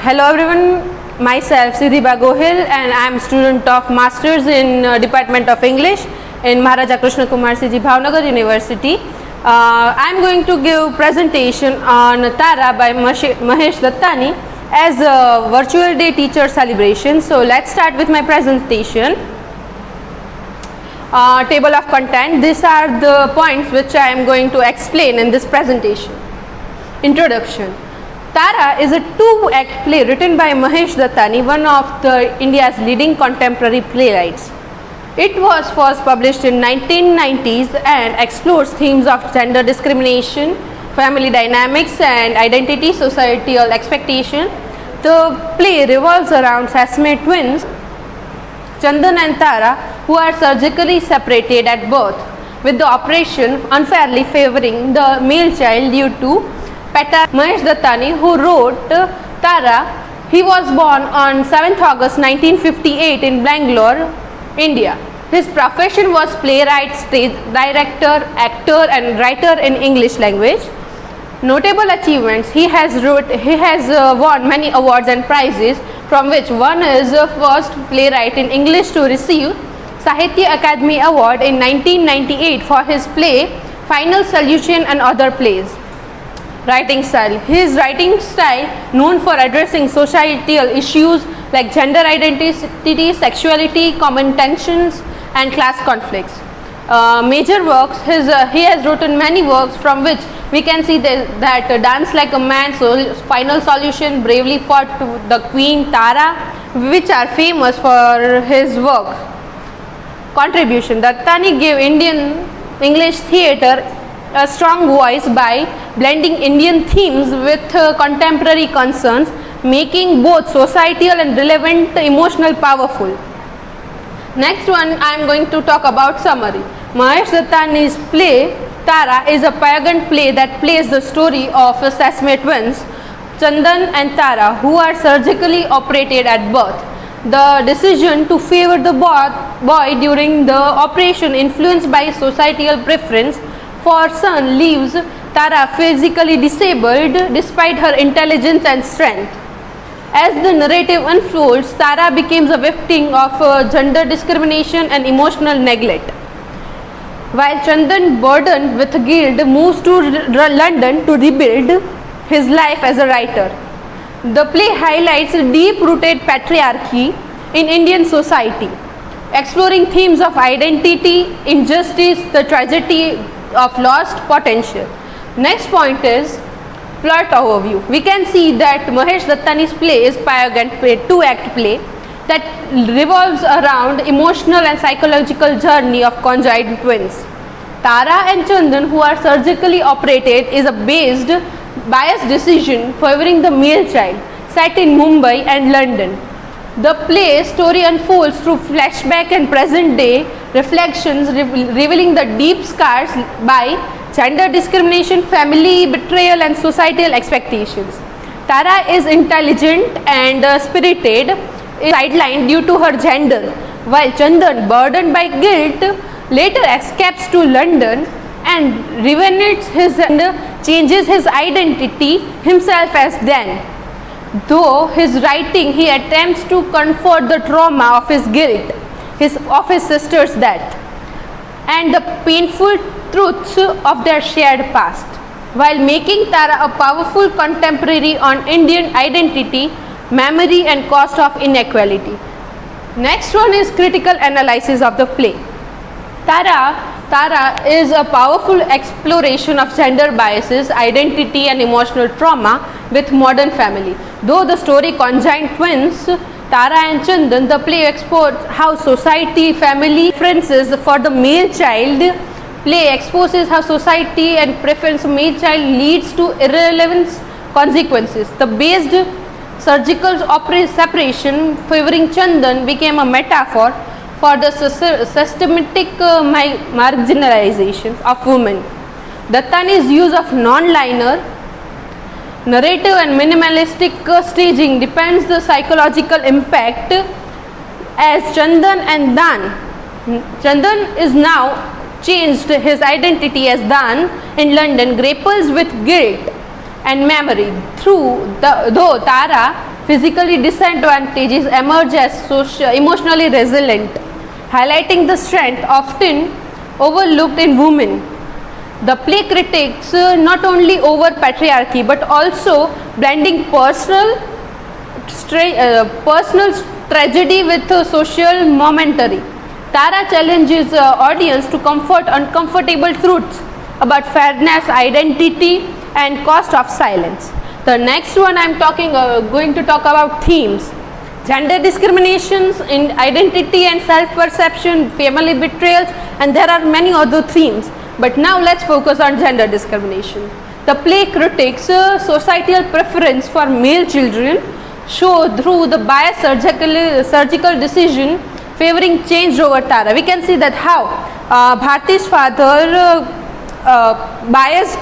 Hello everyone, myself Siddhiba Gohil and I am student of Masters in Department of English in Maharaja Krishna Kumar Siji Bhavnagar University. I am going to give presentation on Tara by Mahesh Dattani as a virtual day teacher celebration. So let's start with my presentation. Table of content. These are the points which I am going to explain in this presentation. Introduction. Tara is a two-act play written by Mahesh Dattani, one of India's leading contemporary playwrights. It was first published in 1990s and explores themes of gender discrimination, family dynamics and identity, societal expectation. The play revolves around Sasme twins, Chandan and Tara, who are surgically separated at birth, with the operation unfairly favoring the male child due to Mahesh Dattani, who wrote Tara. He was born on 7th August 1958 in Bangalore, India. His profession was playwright, stage director, actor and writer in English language. Notable achievements: he has won many awards and prizes, from which one is the first playwright in English to receive Sahitya Akademi Award in 1998 for his play Final Solution and Other Plays. Writing style. His writing style, known for addressing societal issues like gender identity, sexuality, common tensions and class conflicts. Major works. He has written many works, from which we can see that Dance Like a Man, Final Solution, Bravely Fought to the Queen, Tara, which are famous for his work. Contribution. Dattani gave Indian English theatre a strong voice by blending Indian themes with contemporary concerns, making both societal and relevant emotional powerful. Next one, I am going to talk about summary. Mahesh Dattani's play Tara is a pageant play that plays the story of Sasme twins, Chandan and Tara, who are surgically operated at birth. The decision to favor the boy during the operation, influenced by societal preference for son, leaves Tara physically disabled despite her intelligence and strength. As the narrative unfolds, Tara becomes a victim of gender discrimination and emotional neglect, while Chandan, burdened with guilt, moves to London to rebuild his life as a writer. The play highlights deep-rooted patriarchy in Indian society, exploring themes of identity, injustice, the tragedy of lost potential. Next point is plot overview. We can see that Mahesh Dattani's play is pageant play, two-act play that revolves around emotional and psychological journey of conjoined twins. Tara and Chandan, who are surgically operated, is a biased decision favoring the male child, set in Mumbai and London. The play story unfolds through flashback and present day reflections, revealing the deep scars by gender discrimination, family betrayal and societal expectations. Tara is intelligent and spirited, is sidelined due to her gender, while Chandan, burdened by guilt, later escapes to London and reinvents changes his identity himself as then. Though his writing, he attempts to comfort the trauma of his guilt, of his sister's death, and the painful truths of their shared past, while making Tara a powerful contemporary on Indian identity, memory and cost of inequality. Next one is critical analysis of the play. Tara is a powerful exploration of gender biases, identity and emotional trauma with modern family. Though the story conjoined twins, Tara and Chandan, the play explores how society, family preferences for the male child, play exposes how society and preference for male child leads to irrelevant consequences. The based surgical separation favoring Chandan became a metaphor for the systematic marginalization of women. Dattani's use of non-linear narrative and minimalistic staging depends the psychological impact, as Chandan is now changed his identity as Dan in London, grapples with guilt and memory, though Tara physically disadvantaged emerge as emotionally resilient, highlighting the strength often overlooked in women. The play critiques not only over patriarchy but also blending personal tragedy with social momentary. Tara challenges the audience to comfort uncomfortable truths about fairness, identity, and cost of silence. The next one I am going to talk about themes: gender discriminations in identity and self-perception, family betrayals, and there are many other themes. But now let's focus on gender discrimination. The play critiques societal preference for male children show through the biased surgical decision favoring change over Tara. We can see that how Bharti's father biased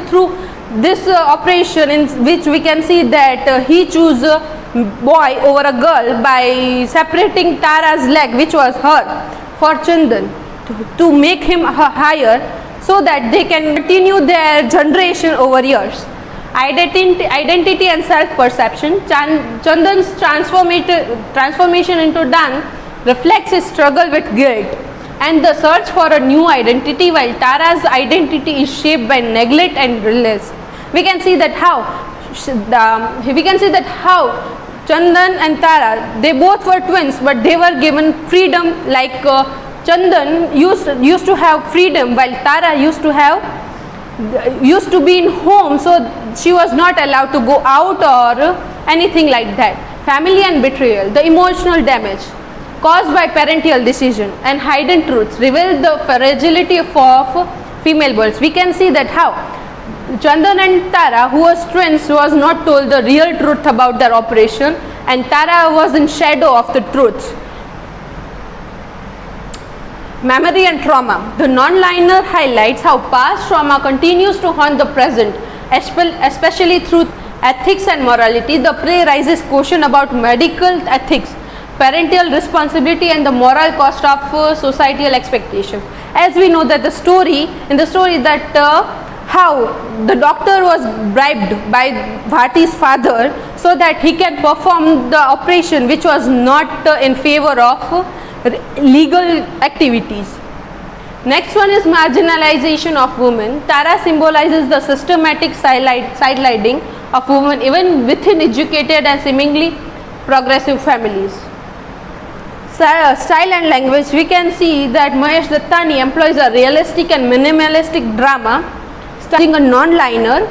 through this operation, in which we can see that he chose a boy over a girl by separating Tara's leg, which was her, for Chandan to make him higher so that they can continue their generation over years. Identity and self-perception. Chandan's transformation into Dan reflects his struggle with guilt and the search for a new identity, while Tara's identity is shaped by neglect and release. We can see that how Chandan and Tara, they both were twins, but they were given freedom. Like Chandan used to have freedom, while Tara used to be in home, so she was not allowed to go out or anything like that. Family and betrayal. The emotional damage caused by parental decision and hidden truths reveal the fragility of female birds. We can see that how Chandan and Tara, who was twins, was not told the real truth about their operation, and Tara was in shadow of the truth. Memory and trauma. The non-liner highlights how past trauma continues to haunt the present, especially through ethics and morality. The play raises question about medical ethics, parental responsibility, and the moral cost of societal expectation. As we know that the story that how the doctor was bribed by Bharti's father so that he can perform the operation, which was not in favor of legal activities. Next one is marginalization of women. Tara symbolizes the systematic sidelining of women even within educated and seemingly progressive families. Style and language. We can see that Mahesh Dattani employs a realistic and minimalistic drama, starting a non-liner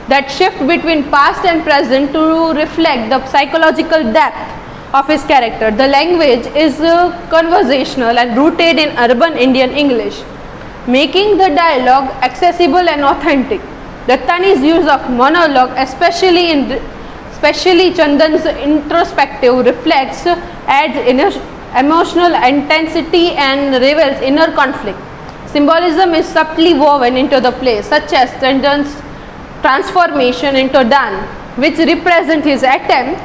that shift between past and present to reflect the psychological depth of his character. The language is conversational and rooted in urban Indian English, making the dialogue accessible and authentic. Dattani's use of monologue, especially Chandan's introspective reflex, adds emotional intensity and reveals inner conflict. Symbolism is subtly woven into the play, such as Chandan's transformation into Dan, which represent his attempt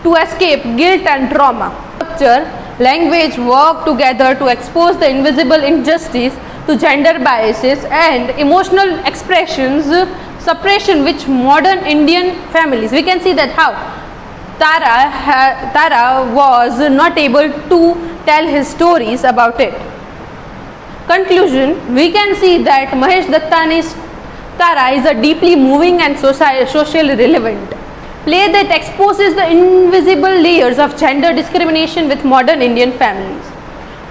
to escape guilt and trauma. Structure, language work together to expose the invisible injustice to gender biases and emotional expressions suppression which modern Indian families. We can see that how Tara was not able to tell his stories about it. Conclusion, we can see that Mahesh Dattani's Tara is a deeply moving and socially relevant play that exposes the invisible layers of gender discrimination with modern Indian families.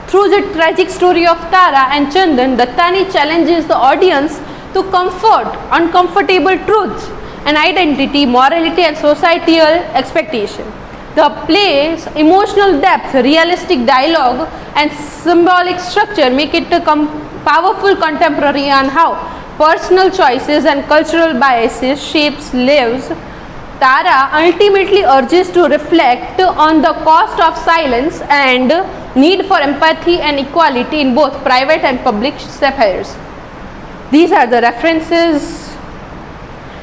Through the tragic story of Tara and Chandan, Dattani challenges the audience to comfort uncomfortable truths and identity, morality and societal expectation. The play's emotional depth, realistic dialogue and symbolic structure make it a powerful contemporary on how personal choices and cultural biases shapes lives. Tara ultimately urges to reflect on the cost of silence and need for empathy and equality in both private and public spheres. These are the references,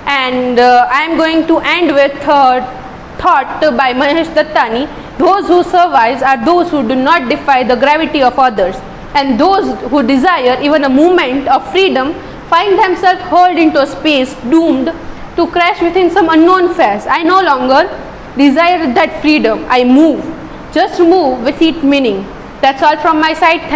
and I am going to end with thought by Mahesh Dattani. Those who survive are those who do not defy the gravity of others, and those who desire even a moment of freedom find themselves hurled into a space doomed to crash within some unknown phase. I no longer desire that freedom. I move. Just move with its meaning. That's all from my side.